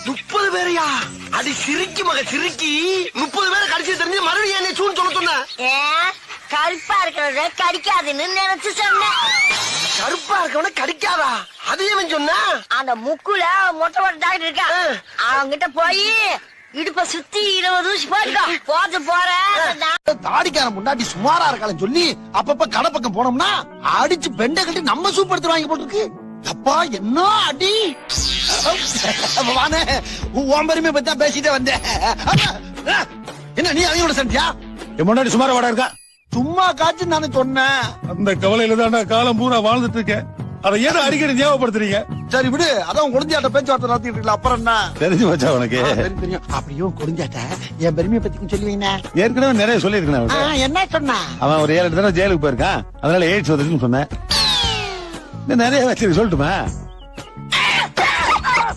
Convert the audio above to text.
30 பேரையா? அடி சிரிக்கி மக சிரிக்கி. 30 பேரை கடிச்சு தெரிஞ்சு மறுபடியும் என்ன சூன்னு சொல்ல சொன்ன? கருப்பா இருக்கிறத கடிக்காதுன்னு நினைச்சு சொன்னேன். கருப்பா இருக்கவன கடிக்காதா? அது ஏன் சொன்னா? அந்த முக்குல மொட்டை மொட்டை டாக்டர் இருக்கா, அவங்கிட்ட போய் இடுப்ப சுத்தி 20 ஊசி போட்டு போற. தாடிக்காரன் முன்னாடி சுமாரா இருக்கான்னு சொல்லி அப்பப்ப கடை பக்கம் போனோம்னா அடிச்சு பெண்டை கட்டி நம்ம சூப் எடுத்து வாங்கி போட்டுருக்கு. அப்பா என்ன அடி! வானே உன் பெருமையை பத்தி தான் பேசிட்டே வந்தேன். என்ன நீ அவங்களோட சண்டியா? என் முன்னாடி சுமாரா வாடா இருக்கா? சும்மா காய்ச்சி நானே சொன்னேன். அந்த கவலையில தான்டா காலம் பூரா வாழ்ந்துட்டு இருக்கேன். அதை ஏன் அடிக்கடி ஞாபகப்படுத்துறீங்க? சரி விடு, அதான் குழந்தையாட்ட பேச்சுவார்த்தை நடத்திட்டு இருக்கல, அப்புறம் என்ன? தெரிஞ்சு வச்சா உனக்கு? தெரியும். அப்படியும் குழந்தையாட்ட என் பெருமையை பத்தி சொல்லுவீங்க. ஏற்கனவே நிறைய சொல்லியிருக்கேன். என்ன சொன்னா? அவன் ஒரு 7 தடவை ஜெயிலுக்கு போயிருக்கான், அதனால எய்ட்ஸ் வந்துருக்குன்னு சொன்னேன். நிறைய வச்சிருக்கு, சொல்லட்டுமா?